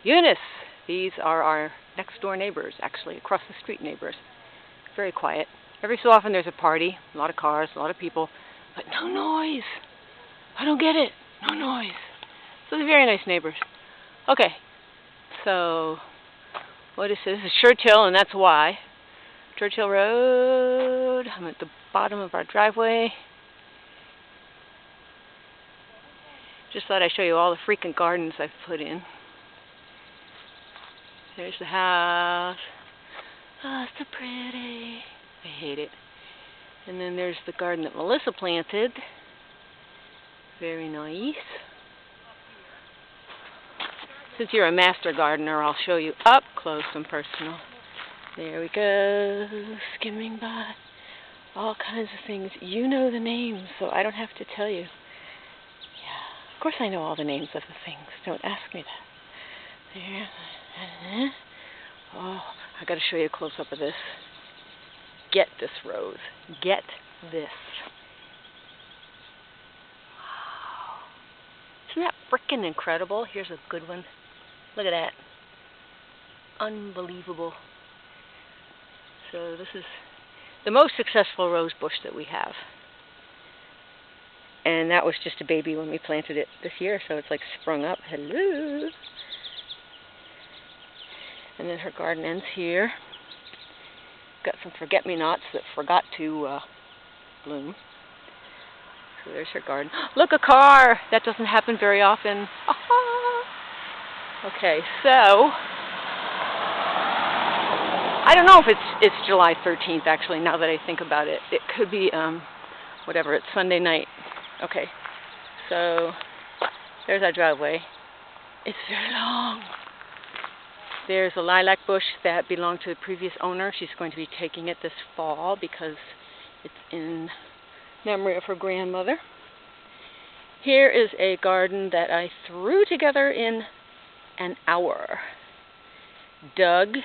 Eunice. These are our next door neighbors, actually, across the street neighbors. Very quiet. Every so often there's a party, a lot of cars, a lot of people, but no noise. I don't get it. No noise. So they're very nice neighbors. Okay, so what is this? This is Churchill, and that's why. Churchill Road. I'm at the bottom of our driveway. Just thought I'd show you all the freaking gardens I've put in. There's the house. Oh, it's so pretty. I hate it. And then there's the garden that Melissa planted. Very nice. Since you're a master gardener, I'll show you up close and personal. There we go, skimming by. All kinds of things. You know the names, so I don't have to tell you. Yeah, of course I know all the names of the things. Don't ask me that. There. Oh, I got to show you a close-up of this. Get this rose. Get this. Wow. Isn't that frickin' incredible? Here's a good one. Look at that. Unbelievable. So this is the most successful rose bush that we have. And that was just a baby when we planted it this year, so it's like sprung up. Hello. And then her garden ends here. Got some forget-me-nots that forgot to bloom. So there's her garden. Look, a car! That doesn't happen very often. Okay, so I don't know if it's July 13th, actually, now that I think about it. It could be, whatever, it's Sunday night. Okay, so there's our driveway. It's very long. There's a lilac bush that belonged to the previous owner. She's going to be taking it this fall because it's in memory of her grandmother. Here is a garden that I threw together in an hour. Dug,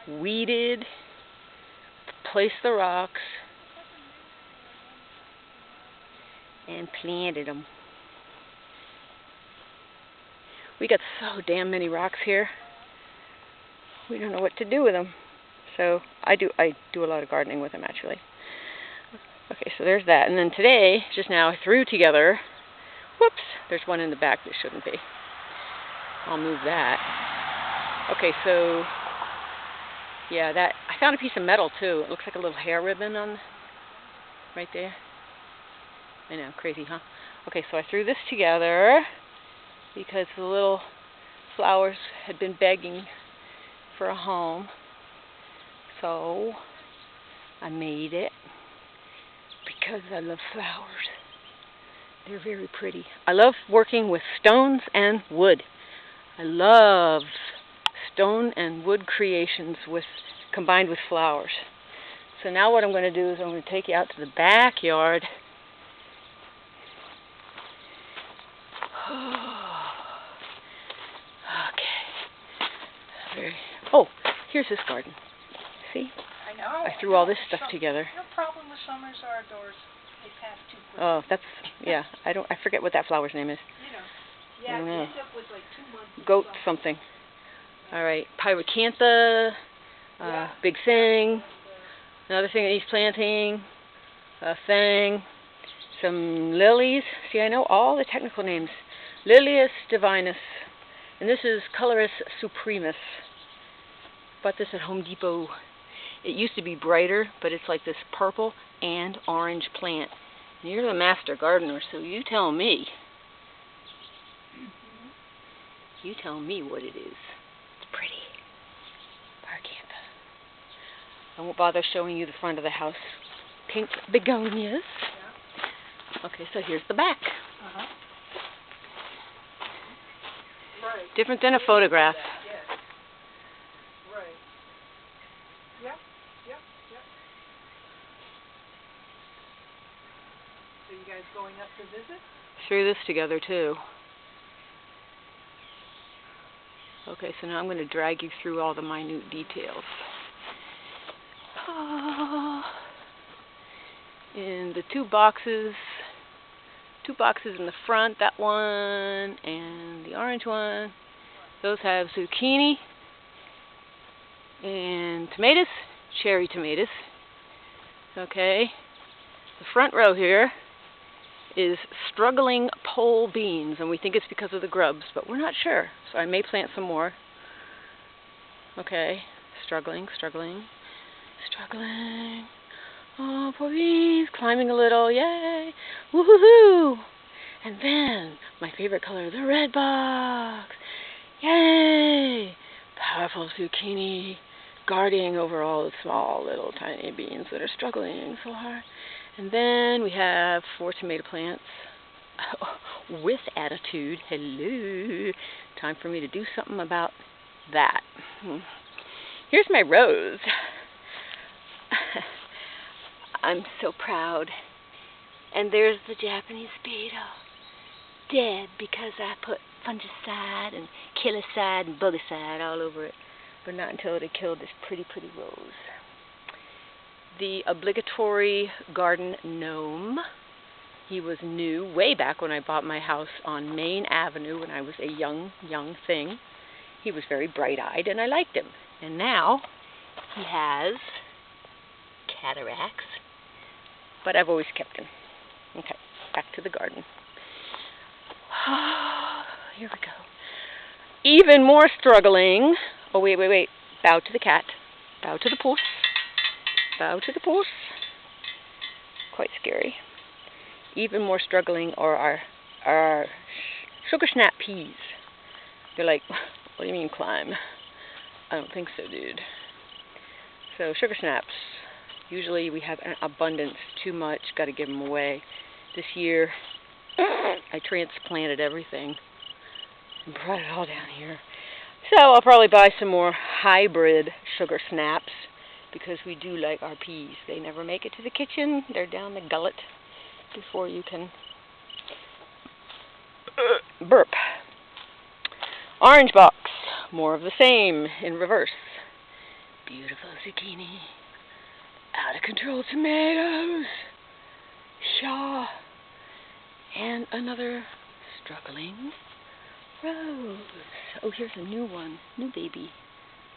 weeded, placed the rocks, and planted them. We got so damn many rocks here. We don't know what to do with them. So I do a lot of gardening with them, actually. Okay, so there's that. And then today, just now, I threw together, whoops, there's one in the back that shouldn't be. I'll move that. Okay, so, yeah, that, I found a piece of metal, too. It looks like a little hair ribbon on, right there. I know, crazy, huh? Okay, so I threw this together because the little flowers had been begging for a home. So I made it because I love flowers. They're very pretty. I love working with stones and wood. I love stone and wood creations combined with flowers. So now what I'm going to do is I'm going to take you out to the backyard. Okay. Oh, here's this garden. See? I know. I threw all this stuff together. No problem with summers are outdoors. They pass too quickly. Oh, that's, yeah. I forget what that flower's name is. You know. Yeah, you end up with like 2 months. Goat something. All right. Pyracantha. Big thing. Another thing that he's planting. A thing. Some lilies. See, I know all the technical names. Lilius divinus. And this is Coloris supremus. Bought this at Home Depot. It used to be brighter, but it's like this purple and orange plant. And you're the master gardener, so you tell me. You tell me what it is. It's pretty. Pyracantha. I won't bother showing you the front of the house. Pink begonias. Yeah. Okay, so here's the back. Uh-huh. Right. Different than a photograph. Yes. Right. Yep. So you guys going up to visit? Threw this together too. Okay, so now I'm going to drag you through all the minute details. In the two boxes in the front, that one and the orange one, Those have zucchini and tomatoes, cherry tomatoes. Okay. The front row here is struggling pole beans, and we think it's because of the grubs, but we're not sure. So I may plant some more. Okay. Struggling. Oh, poor beans. Climbing a little. Yay. Woohoo! And then, my favorite color, the red box. Yay! Powerful zucchini guarding over all the small little tiny beans that are struggling so hard. And then we have 4 tomato plants with attitude. Hello. Time for me to do something about that. Here's my rose. I'm so proud. And there's the Japanese beetle. Dead because I put fungicide and killicide and bugicide all over it. But not until it had killed this pretty rose. The obligatory garden gnome. He was new way back when I bought my house on Main Avenue when I was a young thing. He was very bright-eyed and I liked him. And now he has cataracts. But I've always kept him. Okay, back to the garden. Here we go. Even more struggling. Oh, wait. Bow to the cat. Bow to the puss. Bow to the puss. Quite scary. Even more struggling are our sugar snap peas. They're like, what do you mean climb? I don't think so, dude. So sugar snaps. Usually we have an abundance, too much, got to give them away. This year, I transplanted everything and brought it all down here. So I'll probably buy some more hybrid sugar snaps because we do like our peas. They never make it to the kitchen. They're down the gullet before you can burp. Orange box. More of the same in reverse. Beautiful zucchini. Out of control tomatoes. Shaw. And another struggling rose. Oh, here's a new one. New baby.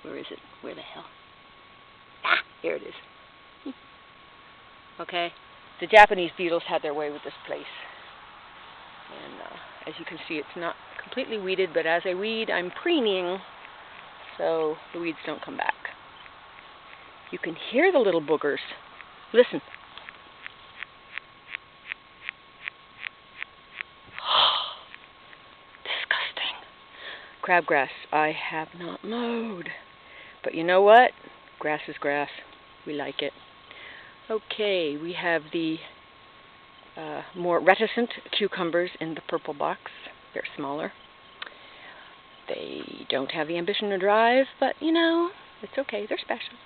Where is it? Where the hell? Ah, here it is. Okay. The Japanese beetles had their way with this place. And as you can see, it's not completely weeded, but as I weed, I'm preening so the weeds don't come back. You can hear the little boogers. Listen. Disgusting. Crabgrass I have not mowed. But you know what? Grass is grass. We like it. Okay, we have the more reticent cucumbers in the purple box. They're smaller. They don't have the ambition to drive, but you know, it's okay. They're special.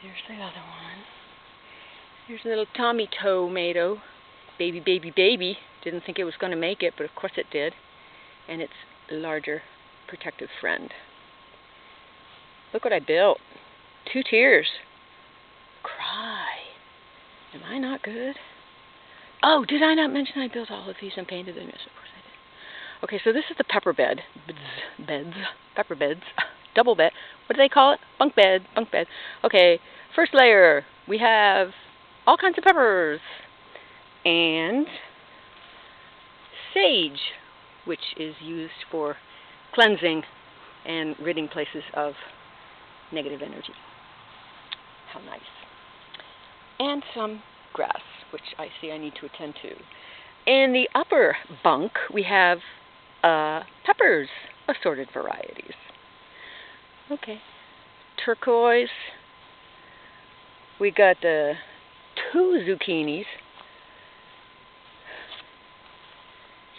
There's the other one. There's a little Tommy tomato. Baby. Didn't think it was going to make it, but of course it did. And its larger protective friend. Look what I built. 2 tiers. Cry. Am I not good? Oh, did I not mention I built all of these and painted them? Yes, of course I did. Okay, so this is the pepper bed. Pepper beds. Double bed. What do they call it? Bunk bed. Okay, first layer. We have all kinds of peppers. And sage, which is used for cleansing and ridding places of negative energy. How nice. And some grass, which I see I need to attend to. In the upper bunk, we have peppers, assorted varieties. Okay. Turquoise. We got 2 zucchinis.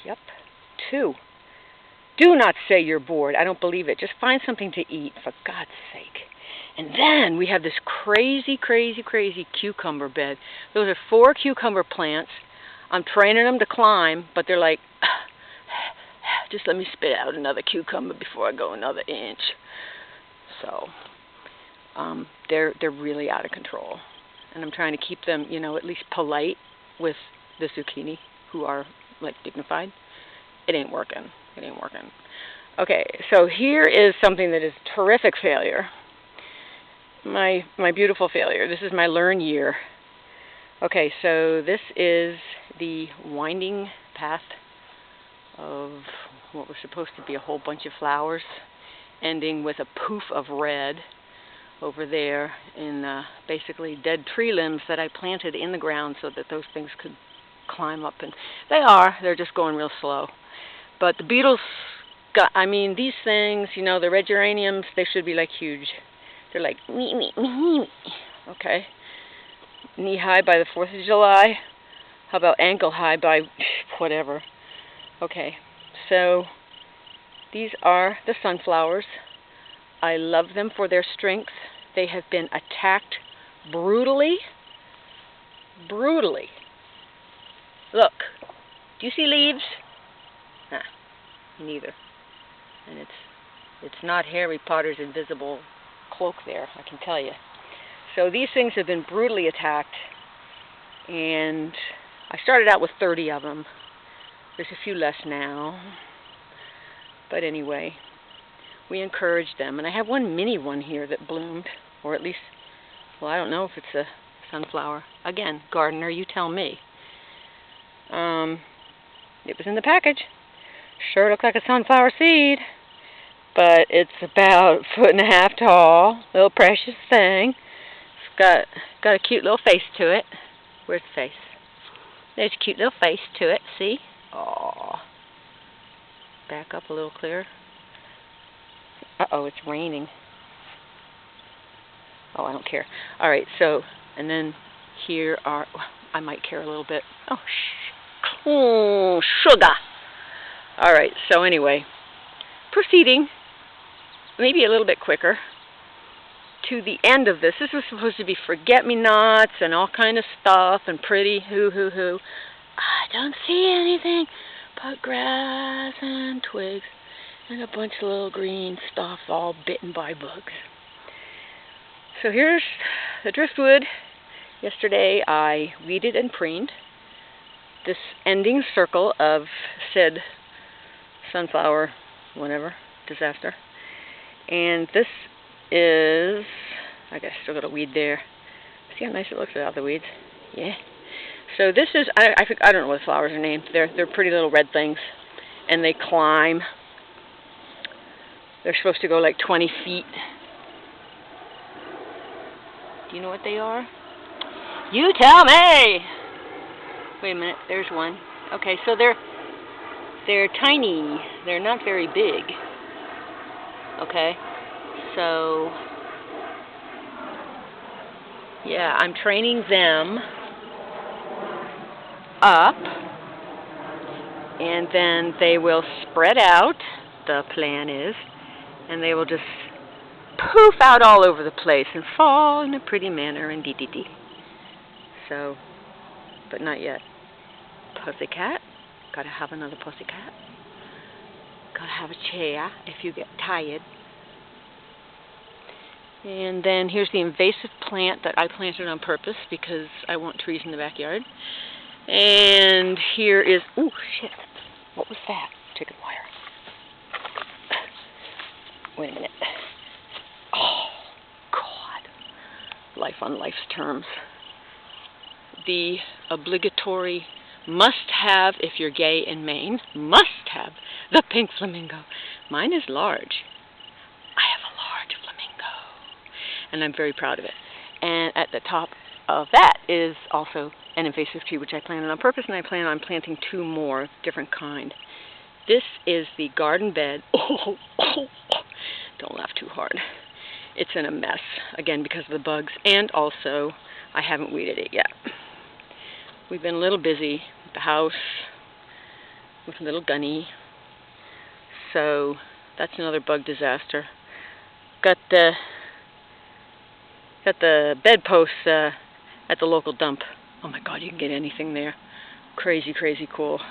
Yep, 2. Do not say you're bored. I don't believe it. Just find something to eat, for God's sake. And then we have this crazy cucumber bed. Those are 4 cucumber plants. I'm training them to climb, but they're like, just let me spit out another cucumber before I go another inch. So they're really out of control. And I'm trying to keep them, you know, at least polite with the zucchini, who are like dignified. It ain't working. Okay, so here is something that is terrific failure. My beautiful failure. This is my learn year. Okay, so this is the winding path of what was supposed to be a whole bunch of flowers, ending with a poof of red over there in basically dead tree limbs that I planted in the ground so that those things could climb up. And they're just going real slow. But the beetles these things, the red geraniums, they should be like huge. They're like me. Okay. Knee high by the 4th of July. How about ankle high by whatever? Okay. So these are the sunflowers. I love them for their strength. They have been attacked brutally. Brutally. Look. Do you see leaves? Nah, neither. And it's not Harry Potter's invisible cloak there, I can tell you. So these things have been brutally attacked, and I started out with 30 of them. There's a few less now. But anyway, we encouraged them. And I have one mini one here that bloomed, or at least, well, I don't know if it's a sunflower. Again, gardener, you tell me. It was in the package. Sure looked like a sunflower seed, but it's about 1.5 feet tall. Little precious thing. It's got a cute little face to it. Where's the face? There's a cute little face to it. See? Aww. Back up a little clearer. Uh-oh, it's raining. Oh, I don't care. All right, so, and then here are, I might care a little bit. Oh, sugar. All right, so anyway, proceeding, maybe a little bit quicker, to the end of this. This was supposed to be forget-me-nots and all kind of stuff and pretty hoo-hoo-hoo. I don't see anything but grass and twigs and a bunch of little green stuff all bitten by bugs. So here's the driftwood. Yesterday I weeded and pruned this ending circle of said sunflower, whatever, disaster. And this is, I guess still got a weed there. See how nice it looks without the weeds? Yeah. So this is, I don't know what the flowers are named. They're pretty little red things, and they climb. They're supposed to go like 20 feet. Do you know what they are? You tell me! Wait a minute, there's one. Okay, so they're tiny. They're not very big. Okay, so yeah, I'm training them up, and then they will spread out, the plan is, and they will just poof out all over the place and fall in a pretty manner and dee-dee-dee. So, but not yet. Pussycat. Gotta have another pussycat. Gotta have a chair if you get tired. And then here's the invasive plant that I planted on purpose because I want trees in the backyard. And here is, ooh, shit. What was that? Chicken wire. Wait a minute. Oh, God. Life on life's terms. The obligatory must-have, if you're gay in Maine, must-have the pink flamingo. Mine is large. I have a large flamingo, and I'm very proud of it. And at the top of that is also an invasive tree, which I planted on purpose, and I plan on planting 2 more, different kind. This is the garden bed. Don't laugh too hard. It's in a mess, again, because of the bugs, and also I haven't weeded it yet. We've been a little busy at the house with little Gunny, so that's another bug disaster. Got the bedposts at the local dump. Oh my God, you can get anything there. Crazy, crazy cool.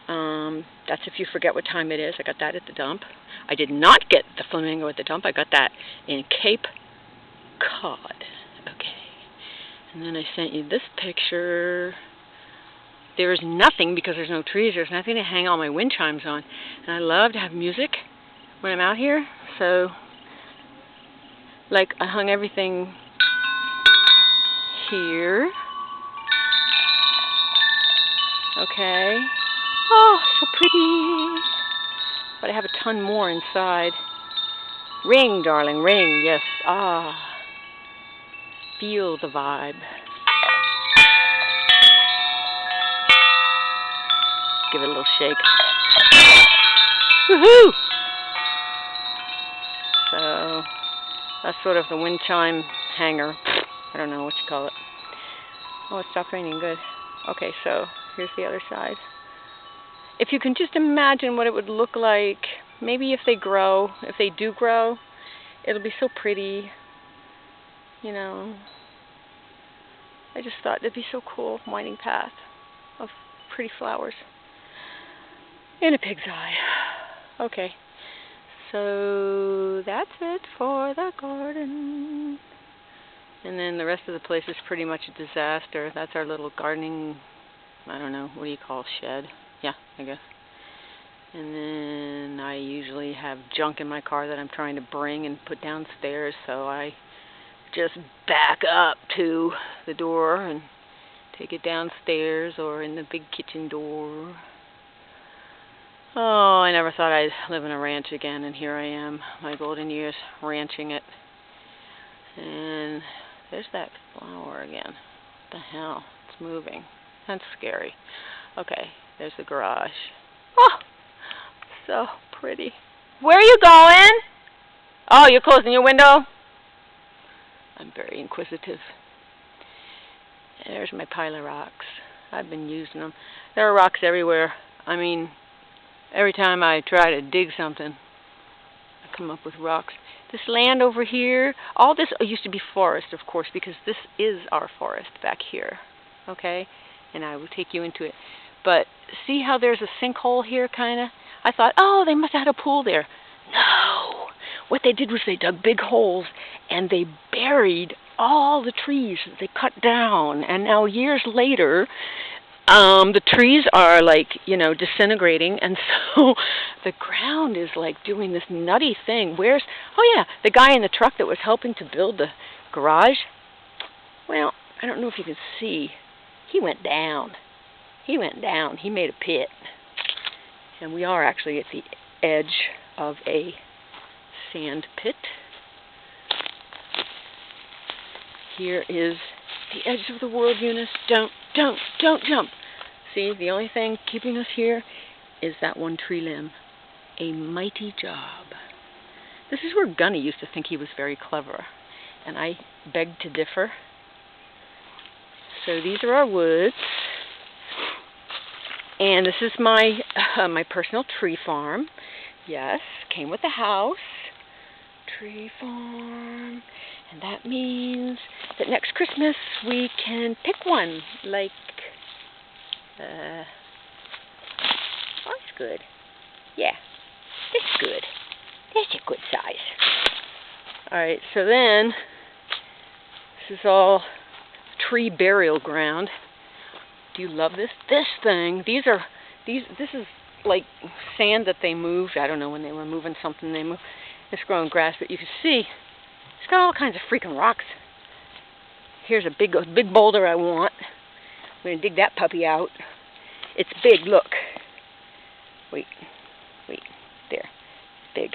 That's if you forget what time it is. I got that at the dump. I did not get the flamingo at the dump. I got that in Cape Cod. Okay. And then I sent you this picture there's nothing because there's no trees. There's nothing to hang all my wind chimes on. And I love to have music when I'm out here. So, like, I hung everything here. Okay. Oh, so pretty. But I have a ton more inside. Ring, darling, ring. Yes. Ah. Feel the vibe. Give it a little shake. Woohoo! So, that's sort of the wind chime hanger. I don't know what you call it. Oh, it stopped raining. Good. Okay, so here's the other side. If you can just imagine what it would look like, maybe if they grow, if they do grow, it'll be so pretty. You know, I just thought it'd be so cool, winding path of pretty flowers in a pig's eye. Okay, so that's it for the garden. And then the rest of the place is pretty much a disaster. That's our little gardening, I don't know, what do you call it, shed? Yeah, I guess. And then I usually have junk in my car that I'm trying to bring and put downstairs, so I just back up to the door and take it downstairs or in the big kitchen door. Oh, I never thought I'd live in a ranch again, and here I am, my golden years, ranching it. And there's that flower again. What the hell? It's moving. That's scary. Okay, there's the garage. Oh, so pretty. Where are you going? Oh, you're closing your window? I'm very inquisitive. There's my pile of rocks. I've been using them. There are rocks everywhere. I mean, every time I try to dig something, I come up with rocks. This land over here, all this used to be forest, of course, because this is our forest back here, okay? And I will take you into it. But see how there's a sinkhole here, kind of? I thought, oh, they must have had a pool there. No! What they did was they dug big holes, and they buried all the trees that they cut down. And now, years later, the trees are, like, you know, disintegrating, and so the ground is, like, doing this nutty thing. Oh, yeah, the guy in the truck that was helping to build the garage, well, I don't know if you can see, he went down. He went down. He made a pit. And we are actually at the edge of a sand pit. Here is the edge of the world, Eunice. Don't jump. See, the only thing keeping us here is that one tree limb. A mighty job. This is where Gunny used to think he was very clever, and I beg to differ. So these are our woods, and this is my my personal tree farm. Yes, came with the house. Tree farm. And that means that next Christmas we can pick one, like, oh, that's good. Yeah, that's good. That's a good size. Alright, so then, this is all tree burial ground. Do you love this? This thing, this is like sand that they moved. I don't know when they were moving something, they moved. It's growing grass, but you can see it's got all kinds of freaking rocks. Here's a big boulder I want. I'm going to dig that puppy out. It's big, look. Wait, there. Big.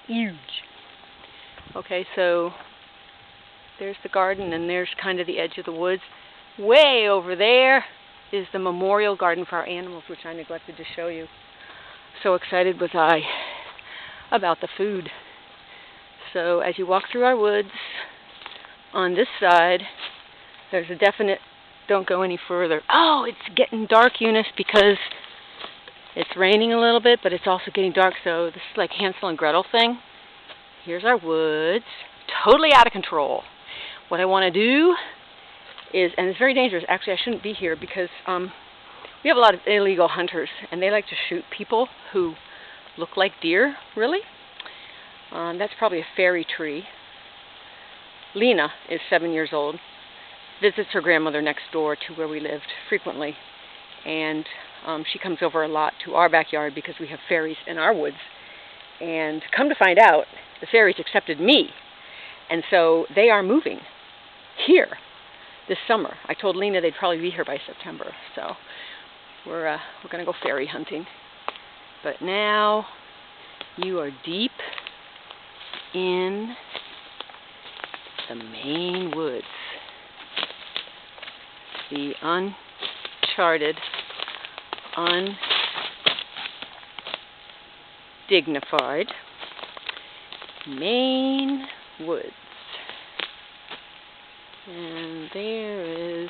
Huge. Okay, so there's the garden, and there's kind of the edge of the woods. Way over there is the memorial garden for our animals, which I neglected to show you. So excited was I about the food. So as you walk through our woods, on this side, there's a definite don't go any further. Oh, it's getting dark, Eunice, because it's raining a little bit, but it's also getting dark, so this is like Hansel and Gretel thing. Here's our woods, totally out of control. What I want to do is, and it's very dangerous, actually I shouldn't be here because we have a lot of illegal hunters, and they like to shoot people who look like deer, really. That's probably a fairy tree. Lena is 7 years old, visits her grandmother next door to where we lived frequently. and she comes over a lot to our backyard because we have fairies in our woods. And come to find out, the fairies accepted me, and so they are moving here this summer. I told Lena they'd probably be here by September, so we're gonna go fairy hunting. But now you are deep in the Maine woods, the uncharted, undignified Maine woods. And there is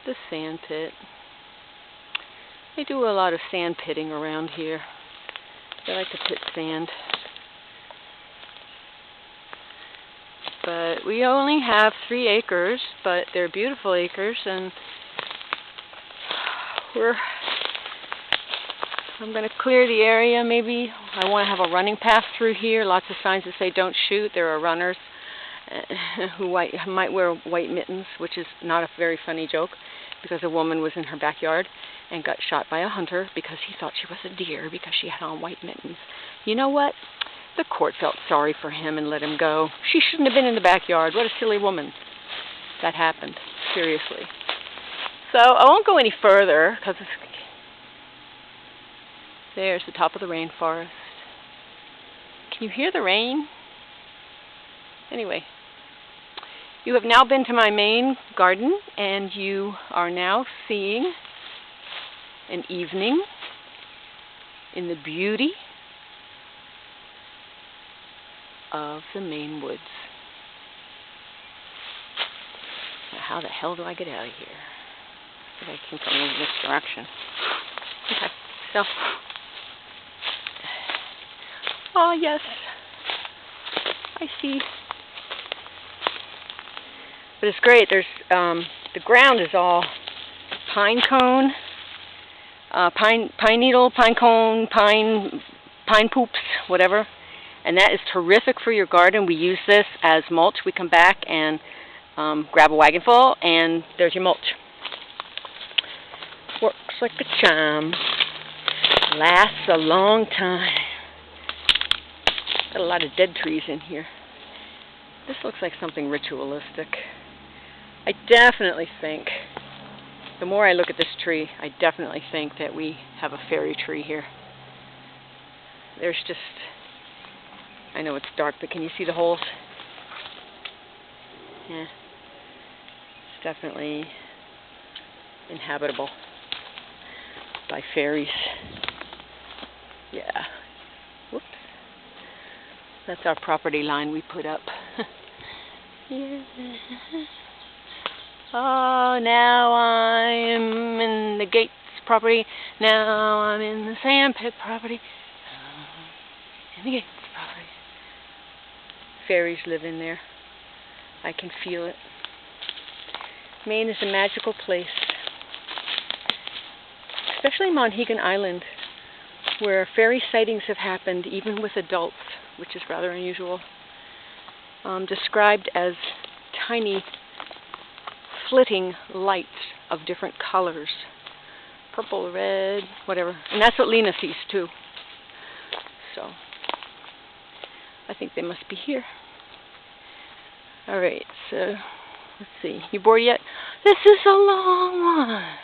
the sand pit. They do a lot of sand pitting around here. They like to pit sand. But we only have 3 acres, but they're beautiful acres, and I'm going to clear the area. Maybe I want to have a running path through here. Lots of signs that say don't shoot. There are runners who might wear white mittens, which is not a very funny joke, because a woman was in her backyard and got shot by a hunter because he thought she was a deer because she had on white mittens. You know what? The court felt sorry for him and let him go. She shouldn't have been in the backyard. What a silly woman. That happened. Seriously. So I won't go any further because there's the top of the rainforest. Can you hear the rain? Anyway, you have now been to my main garden, and you are now seeing an evening in the beauty of the Maine woods. Now, how the hell do I get out of here? I think I came from in this direction. Okay, so. Oh, yes. I see. But it's great. There's the ground is all pine cone, pine needle, pine cone, pine poops, whatever. And that is terrific for your garden. We use this as mulch. We come back and grab a wagon full, and there's your mulch. Works like a charm. Lasts a long time. Got a lot of dead trees in here. This looks like something ritualistic. I definitely think, the more I look at this tree, I definitely think that we have a fairy tree here. There's just, I know it's dark, but can you see the holes? Yeah. It's definitely inhabitable by fairies. Yeah. Whoops. That's our property line we put up. Yeah. Oh, now I'm in the Gates property. Now I'm in the sand pit property. In the Gates property. Fairies live in there. I can feel it. Maine is a magical place. Especially Monhegan Island, where fairy sightings have happened even with adults, which is rather unusual. Described as tiny flitting lights of different colors. Purple, red, whatever. And that's what Lena sees too. So, I think they must be here. Alright, so, let's see. You bored yet? This is a long one.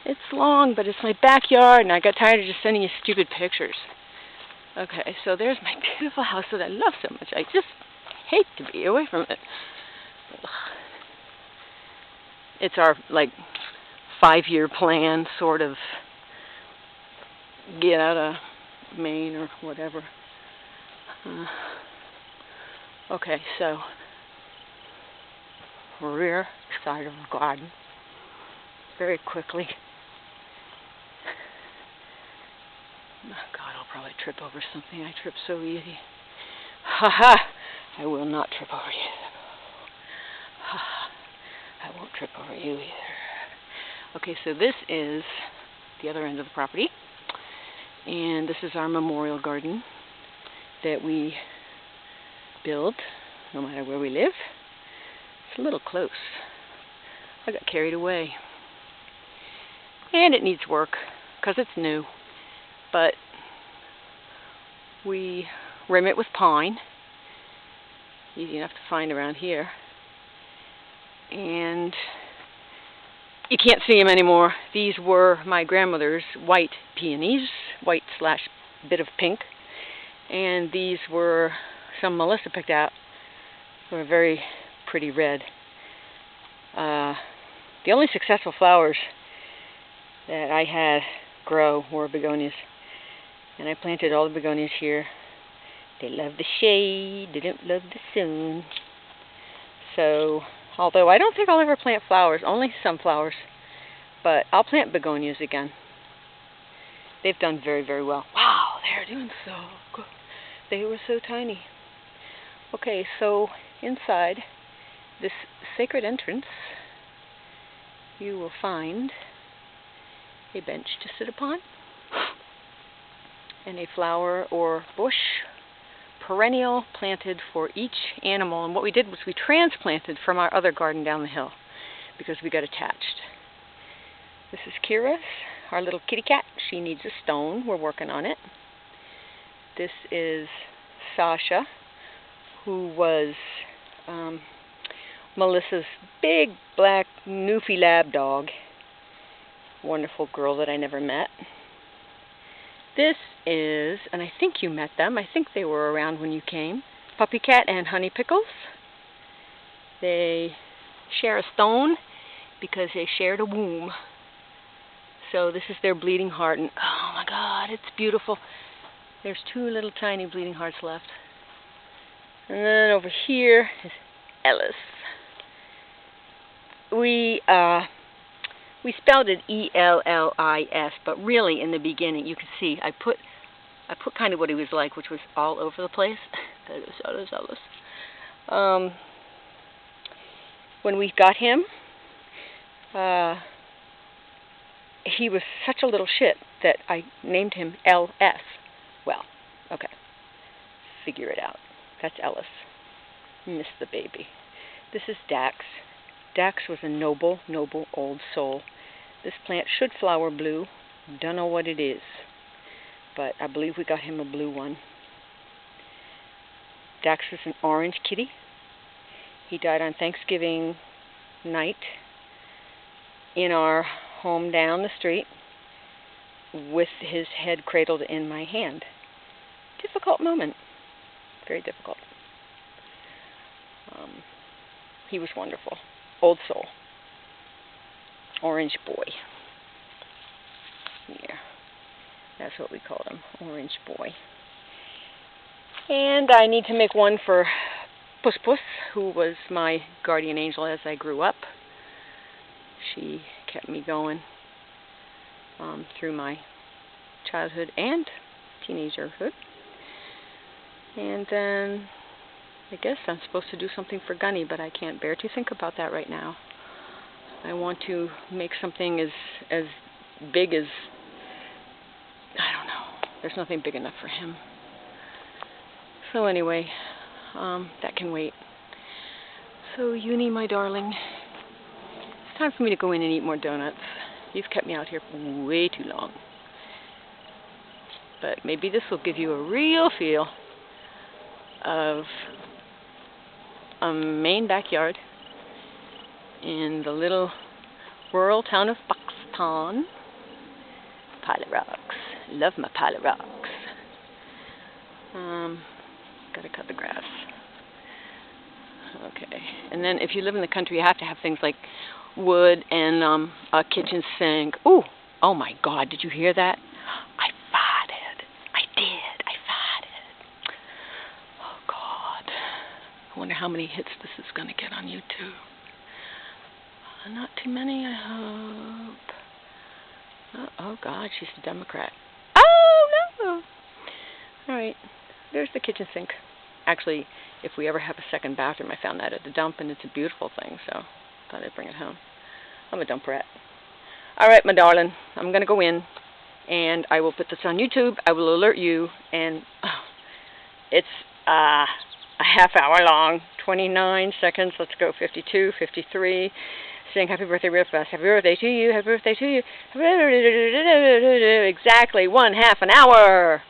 It's long, but it's my backyard, and I got tired of just sending you stupid pictures. Okay, so there's my beautiful house that I love so much. I just hate to be away from it. Ugh. It's our, 5-year plan, sort of, get out of Maine or whatever. Okay, so, rear side of the garden, very quickly. Oh God, I'll probably trip over something. I trip so easy. Ha ha! I will not trip over you. Ha ha! I won't trip over you either. Okay, so this is the other end of the property, and this is our memorial garden that we build no matter where we live. It's a little close. I got carried away. And it needs work because it's new. But we rim it with pine. Easy enough to find around here. And you can't see them anymore. These were my grandmother's white peonies, white / bit of pink. And these were some Melissa picked out. They were very pretty red. The only successful flowers that I had grow were begonias. And I planted all the begonias here. They love the shade, they don't love the sun. So, although I don't think I'll ever plant flowers, only some flowers, but I'll plant begonias again. They've done very, very well. Wow, they're doing so good. They were so tiny. Okay, so inside this sacred entrance, you will find a bench to sit upon and a flower or bush, perennial, planted for each animal. And what we did was we transplanted from our other garden down the hill because we got attached. This is Kira, our little kitty cat. She needs a stone. We're working on it. This is Sasha, who was Melissa's big black Newfie lab dog. Wonderful girl that I never met. This is, and I think you met them, I think they were around when you came, Puppy Cat and Honey Pickles. They share a stone because they shared a womb. So this is their bleeding heart, and oh my God, it's beautiful. There's 2 little tiny bleeding hearts left. And then over here is Ellis. We spelled it E-L-L-I-S, but really in the beginning you can see I put kind of what he was like, which was all over the place. Ellis. When we got him, he was such a little shit that I named him L.S. Well, okay, figure it out. That's Ellis. Miss the baby. This is Dax. Dax was a noble, noble old soul. This plant should flower blue. Don't know what it is, but I believe we got him a blue one. Dax was an orange kitty. He died on Thanksgiving night in our home down the street with his head cradled in my hand. Difficult moment. Very difficult. He was wonderful. Old soul. Orange boy. Yeah. That's what we called him. Orange boy. And I need to make one for Puss Puss, who was my guardian angel as I grew up. She kept me going through my childhood and teenagerhood. And then I guess I'm supposed to do something for Gunny, but I can't bear to think about that right now. I want to make something as big as, I don't know. There's nothing big enough for him. So anyway, that can wait. So Uni, my darling, it's time for me to go in and eat more donuts. You've kept me out here for way too long. But maybe this will give you a real feel of a Maine backyard in the little rural town of Buxton. Pile of rocks. Love my pile of rocks. Gotta cut the grass. Okay. And then if you live in the country, you have to have things like wood and a kitchen sink. Ooh! Oh my God! Did you hear that? I farted. I did. I farted. Oh God! I wonder how many hits this is gonna get on YouTube. Not too many, I hope. Oh God, she's a Democrat. Oh no! All right. There's the kitchen sink. Actually, if we ever have a second bathroom, I found that at the dump, and it's a beautiful thing, so I thought I'd bring it home. I'm a dump rat. All right, my darling, I'm going to go in, and I will put this on YouTube. I will alert you, and it's a half hour long, 29 seconds. Let's go 52, 53, Sing happy birthday real fast. Happy birthday to you. Happy birthday to you. Exactly 1/2 an hour.